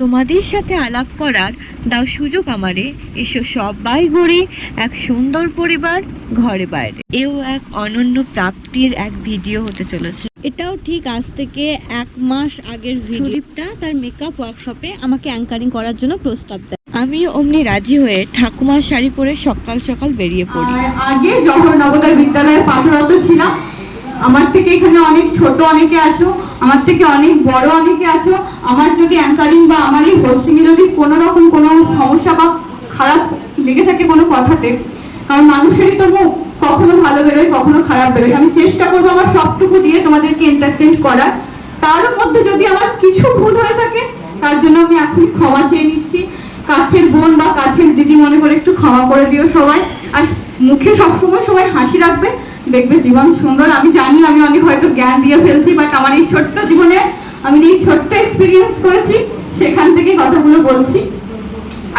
তোমাদের সাথে আলাপ করার দাও সুযোগ আমারে। এসো সবাই গড়ি এক সুন্দর পরিবার ঘরে বাইরে। এও এক অনন্য প্রাপ্তির এক ভিডিও হতে চলেছে। এটাও ঠিক আজ থেকে 1 মাস আগের ভিডিও। সুদীপ্তা তার মেকআপ ওয়ার্কশপে আমাকে অ্যাঙ্কারিং করার জন্য প্রস্তাব দেয়। আমিও অমনি রাজি হয়ে ঠাকুমার শাড়ি পরে সকাল সকাল বেরিয়ে পড়ি। আগে জওহর নবোদয় বিদ্যালয়ে পাঠরত ছিলাম। আমার থেকে এখানে অনেক ছোট অনেকে আছো, আমার থেকে অনেক বড় অনেকে আছো। আমার যদি অ্যাঙ্কারিং বা আমার এই হোস্টিং এ যদি কোনো রকম কোনো সমস্যা বা খারাপ লেগে থাকে কোনো কথাতে, কারণ মানুষেরই তো মুখ, কখনো ভালো বেরোয় কখনো খারাপ বেরোয়। আমি চেষ্টা করবো আমার সবটুকু দিয়ে তোমাদেরকে এন্টারটেইন করার। তার মধ্যে যদি আমার কিছু ভুল হয়ে থাকে তার জন্য আমি এখন ক্ষমা চেয়ে নিচ্ছি। কাছের বোন বা কাছের দিদি মনে করে একটু ক্ষমা করে দিও সবাই। আর মুখে সবসময় সবাই হাসি রাখবে, দেখবে জীবন সুন্দর। আমি জানি আমি অনেক হয়তো জ্ঞান দিয়ে ফেলছি, বাট আমার এই ছোট্ট জীবনে আমি এই ছোট্ট এক্সপিরিয়েন্স করেছি, সেখান থেকে কথাগুলো বলছি।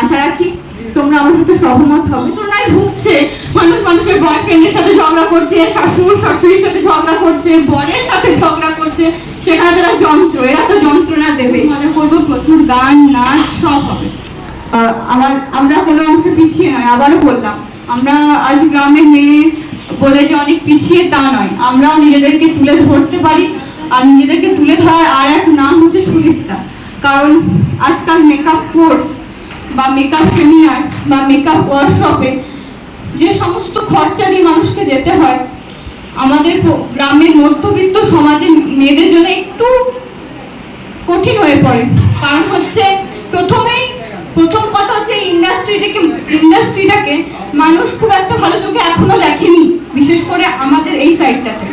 আশা রাখি তোমরা আমার সাথে সহমত হবে। তোমরাই ভুগছে, মানুষ মানুষের বয়ফ্রেন্ডের সাথে ঝগড়া করছে, শাশুড় শাশুড়ির সাথে ঝগড়া করছে, বরের সাথে ঝগড়া করছে, সেখানে যারা যন্ত্র, এরা তো যন্ত্রণা দেবে। মজা করবো, প্রচুর গান নাচ সব হবে। আমরা কোনো অংশে পিছিয়ে নয়, আবারও বললাম, আমরা আজ গ্রামের মেয়ে বলে যে অনেক পিছিয়ে তা নয়। আমরাও নিজেদেরকে তুলে ধরতে পারি, আর নিজেদেরকে তুলে ধরার আর এক নাম হচ্ছে সুদীপ্তা। কারণ আজকাল মেকআপ কোর্স বা মেকআপ সেমিনার বা মেকআপ ওয়ার্কশপে যে সমস্ত খরচা দিয়ে মানুষকে যেতে হয়, আমাদের গ্রামের মধ্যবিত্ত সমাজের মেয়েদের জন্য একটু কঠিন হয়ে পড়ে। কারণ হচ্ছে প্রথম কথা হচ্ছে ইন্ডাস্ট্রিটাকে মানুষ খুব একটা ভালো চোখে এখনো দেখেনি, বিশেষ করে আমাদের এই সাইডটাতে।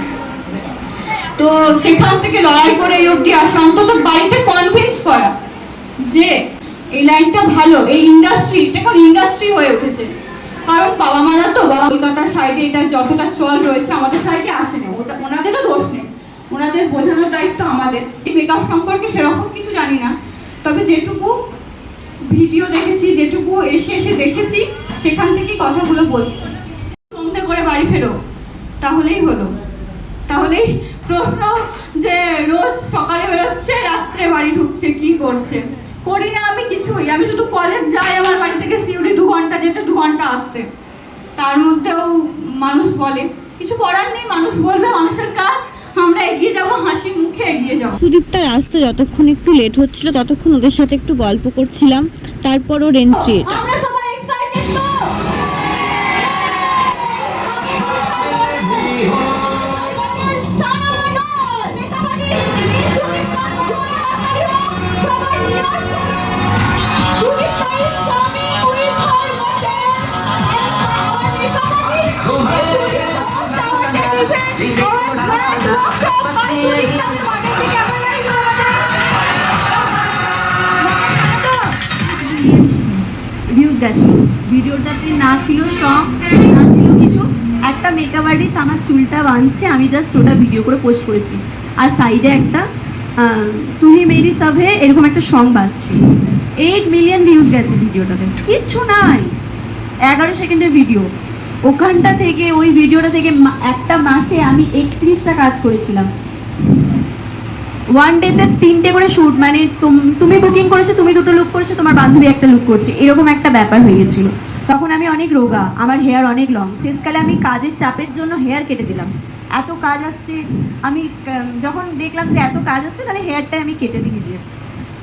তো সেখান থেকে লড়াই করে এই অবধি আসা, অন্তত বাড়িতে কনভিন্স করা যে এই লাইনটা ভালো, এই ইন্ডাস্ট্রিটা এখন ইন্ডাস্ট্রি হয়ে উঠেছে। কারণ বাবা মারা তো কলকাতার সাইডে এটা যতটা চল রয়েছে আমাদের সাইডে আসে না, ওনাদেরও দোষ নেই, ওনাদের বোঝানোর দায়িত্ব আমাদের। মেকআপ সম্পর্কে সেরকম কিছু জানি না, তবে যেটুকু ভিডিও দেখেছি, যেটুকু এসে দেখেছি, সেখান থেকে কথাগুলো বলছি। সন্ধে করে বাড়ি ফেরো, তাহলেই হলো। তাহলেই প্রশ্ন যে রোজ সকালে বেরোচ্ছে রাত্রে বাড়ি ঢুকছে, কি করছে? করি না আমি কিছুই, আমি শুধু কলেজ যাই, আমার বাড়ি থেকে সিউড়ি 2 ঘন্টা যেতে 2 ঘন্টা আসতে। তার মধ্যেও মানুষ বলে, কিছু করার নেই, মানুষ বলবে, মানুষের কাজ, আমরা এগিয়ে যাব, হাসি মুখে এগিয়ে যাব। সুদীপ্তার আসতে যতক্ষণ একটু লেট হচ্ছিল ততক্ষণ ওদের সাথে একটু গল্প করছিলাম। তারপর ওর এন্ট্রি। আমরা সবাই এক্সাইটেড তো? ভিডিওটাতে না ছিল সং, না ছিল কিছু, একটা মেকআপ আর্টিস্ট আমার চুলটা বাঁধছে, আমি জাস্ট ওটা ভিডিও করে পোস্ট করেছি। আর সাইডে একটা তুমি মেরি সব হে এরকম একটা সং বাজছে। 8 মিলিয়ন ভিউজ গেছে ভিডিওটাতে, কিচ্ছু নাই, 11 সেকেন্ডের ভিডিও। ওখানটা থেকে, ওই ভিডিওটা থেকে একটা মাসে আমি 31টা কাজ করেছিলাম। ওয়ান ডেতে 3টে করে শ্যুট, মানে তুমি বুকিং করেছো, তুমি 2টো লুক করেছো, তোমার বান্ধবী একটা লুক করছে, এরকম একটা ব্যাপার হয়ে গেছিল। তখন আমি অনেক রোগা, আমার হেয়ার অনেক লং। শেষকালে আমি কাজের চাপের জন্য হেয়ার কেটে দিলাম। এত কাজ আসছে, আমি যখন দেখলাম যে এত কাজ আসছে, তাহলে হেয়ারটাই আমি কেটে দিই নিজের।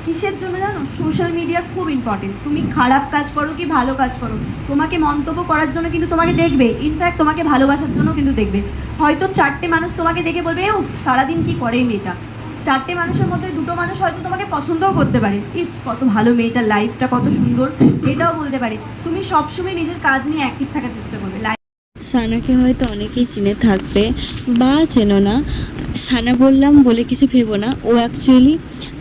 কিসের জন্য জানো? সোশ্যাল মিডিয়া খুব ইম্পর্টেন্ট। তুমি খারাপ কাজ করো কি ভালো কাজ করো, তোমাকে মন্তব্য করার জন্য কিন্তু তোমাকে দেখবে, ইনফ্যাক্ট তোমাকে ভালোবাসার জন্য কিন্তু দেখবে। হয়তো 4টে মানুষ তোমাকে দেখে বলবে, উফ সারাদিন কি করে এই মেয়েটা। 4টে মানুষের মধ্যে 2টো মানুষ হয়তো তোমাকে পছন্দও করতে পারে, ইস কত ভালো মেয়েটার লাইফটা কত সুন্দর, এটাও বলতে পারে। তুমি সবসময় নিজের কাজ নিয়ে অ্যাক্টিভ থাকার চেষ্টা করবে। সানাকে হয়তো অনেকেই চিনে থাকবে বা চেনো না। সানা বললাম বলে কিছু ভেবো না, ও অ্যাকচুয়ালি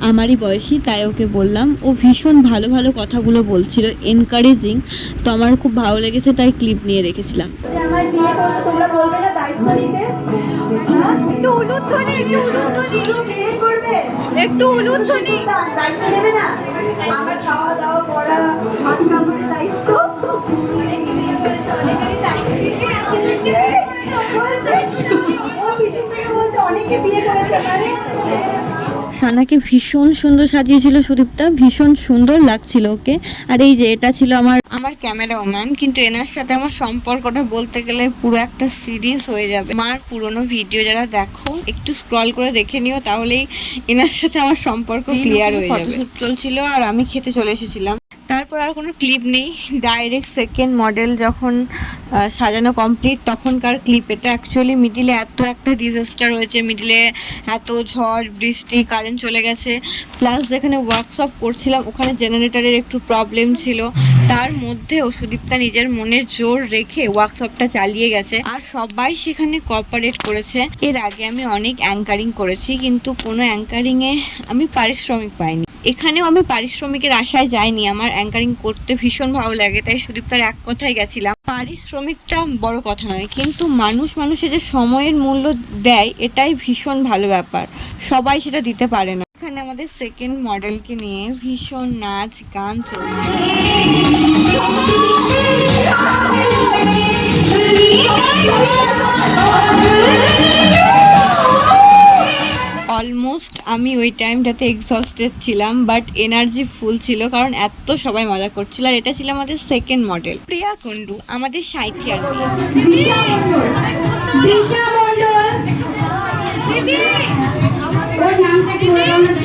আমারই বয়সী, তাই ওকে বললাম। ও ভীষণ ভালো ভালো কথাগুলো বলছিল, এনকারেজিং। তো আমার খুব ভালো লেগেছে, তাই ক্লিপ নিয়ে রেখেছিলাম। আমার বিয়ে করলে তোমরা বলবে না দায়িত্ব নিতে? একটু উলুধ্বনি, একটু উলুধ্বনি। বিয়ে করবে, একটু উলুধ্বনি। দায়িত্ব নেবে না? আমার খাওয়া দাওয়া পড়া ভাত কাপড়ের দায়িত্ব অনেকেরই দায়িত্ব। ও ভীষণ থেকে বলছে অনেক সানাকে বিয়ে করেছে মানে সানাকে ভীষণ সুন্দর সাজিয়েছিল সুদীপ্তা, ভীষণ সুন্দর লাগছিল ওকে। আর এই যে এটা ছিল আমার ক্যামেরা ওম্যান, কিন্তু এনার সাথে আমার সম্পর্কটা বলতে গেলে পুরো একটা সিরিজ হয়ে যাবে। আমার পুরনো ভিডিও যারা দেখো একটু স্ক্রল করে দেখে নিও, তাহলেই এনার সাথে আমার সম্পর্ক ক্লিয়ার হয়ে যাবে। ফটোশুট চলছিল আর আমি খেতে চলে এসেছিলাম। তারপর আর কোনো ক্লিপ নেই, ডাইরেক্ট সেকেন্ড মডেল যখন সাজানো কমপ্লিট তখনকার ক্লিপ এটা। অ্যাকচুয়ালি মিডিলে এত একটা ডিজাস্টার হয়েছে, মিডিলে এত ঝড় বৃষ্টি, কারেন্ট চলে গেছে, প্লাস যেখানে ওয়ার্কশপ করছিলাম ওখানে জেনারেটরের একটু প্রবলেম ছিল। তার মধ্যেও সুদীপ্তা নিজের মনের জোর রেখে ওয়ার্কশপটা চালিয়ে গেছে আর সবাই সেখানে কোঅপারেট করেছে। এর আগে আমি অনেক অ্যাঙ্কারিং করেছি, কিন্তু কোনো অ্যাঙ্কারিংয়ে আমি পারিশ্রমিক পাইনি। এখানেও আমি পারিশ্রমিকের আশায় যাইনি, আমার অ্যাঙ্কারিং করতে ভীষণ ভালো লাগে, তাই সুদীপ্তার এক কথায় গেছিলাম। পারিশ্রমিকটা বড় কথা নয়, কিন্তু মানুষের যে সময়ের মূল্য দেয় এটাই ভীষণ ভালো ব্যাপার, সবাই সেটা দিতে পারে না। এখানে আমাদের সেকেন্ড মডেলকে নিয়ে ভীষণ নাচ গান চলছে। অলমোস্ট আমি ওই টাইমটাতে এক্সস্টেড ছিলাম, বাট এনার্জি ফুল ছিল কারণ এত সবাই মজা করছিল। আর এটা ছিল আমাদের সেকেন্ড মডেল প্রিয়া কুন্ডু, আমাদের সাহিত্যিয়ার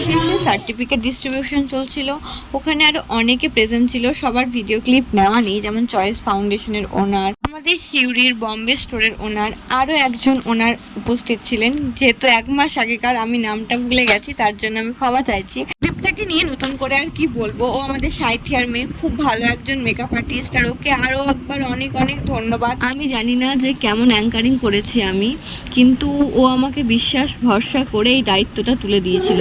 শেষে সার্টিফিকেট ডিস্ট্রিবিউশন চলছিল, ওখানে আরো অনেকে প্রেজেন্ট ছিল। সবার ভিডিও ক্লিপ নেওয়া নেই, যেমন চয়েস ফাউন্ডেশনের ওনার, আমাদের হিউরির বম্বে স্টোরের ওনার, আরও একজন ওনার উপস্থিত ছিলেন। যেহেতু 1 মাস আগেকার, আমি নামটা ভুলে গেছি, তার জন্য আমি ক্ষমা চাইছি। ক্লিপটাকে নিয়ে নতুন করে আর কি বলবো, ও আমাদের সাহিত্যিয়ার মেয়ে, খুব ভালো একজন মেকআপ আর্টিস্ট, আর ওকে আরও একবার অনেক অনেক ধন্যবাদ। আমি জানি না যে কেমন অ্যাঙ্কারিং করেছি আমি, কিন্তু ও আমাকে বিশ্বাস ভরসা করে এই দায়িত্বটা তুলে দিয়েছিল।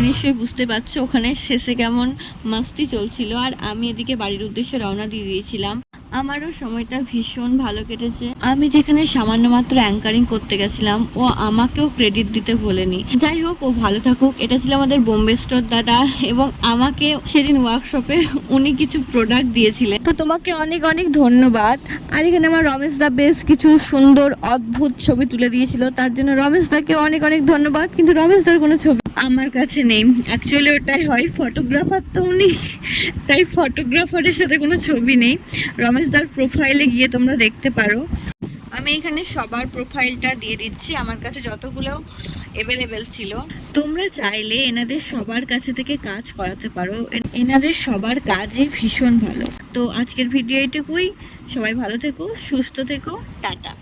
নিশ্চয়ই বুঝতে পারছো ওখানে শেষে কেমন মাস্তি চলছিল, আর আমি এদিকে বাড়ির উদ্দেশ্যে রওনা দিয়ে দিয়েছিলাম। আমারও সময়টা ভীষণ ভালো কেটেছে। আমি যেখানে সামান্য মাত্র অ্যাঙ্কারিং করতে গেছিলাম, ও আমাকেও ক্রেডিট দিতে ভোলেনি। যাই হোক, ও ভালো থাকুক। এটা ছিল আমাদের বোম্বে স্টোর দাদা, এবং আমাকে সেদিন ওয়ার্কশপে উনি কিছু প্রোডাক্ট দিয়েছিলেন, তো তোমাকে অনেক অনেক ধন্যবাদ। আর এখানে আমার রমেশ দা বেশ কিছু সুন্দর অদ্ভুত ছবি তুলে দিয়েছিল, তার জন্য রমেশ দাকে অনেক অনেক ধন্যবাদ। কিন্তু রমেশ দার কোনো ছবি আমার কাছে নেই, অ্যাকচুয়ালি ওটাই হয়, ফটোগ্রাফার তো উনি, তাই ফটোগ্রাফারের সাথে কোনো ছবি নেই। রমেশদার প্রোফাইলে গিয়ে তোমরা দেখতে পারো। আমি এখানে সবার প্রোফাইলটা দিয়ে দিচ্ছি, আমার কাছে যতগুলো অ্যাভেলেবেল ছিল। তোমরা চাইলে এনাদের সবার কাছে থেকে কাজ করাতে পারো, এনাদের সবার কাজই ভীষণ ভালো। তো আজকের ভিডিও এটুকুই, সবাই ভালো থেকো, সুস্থ থেকো, টাটা।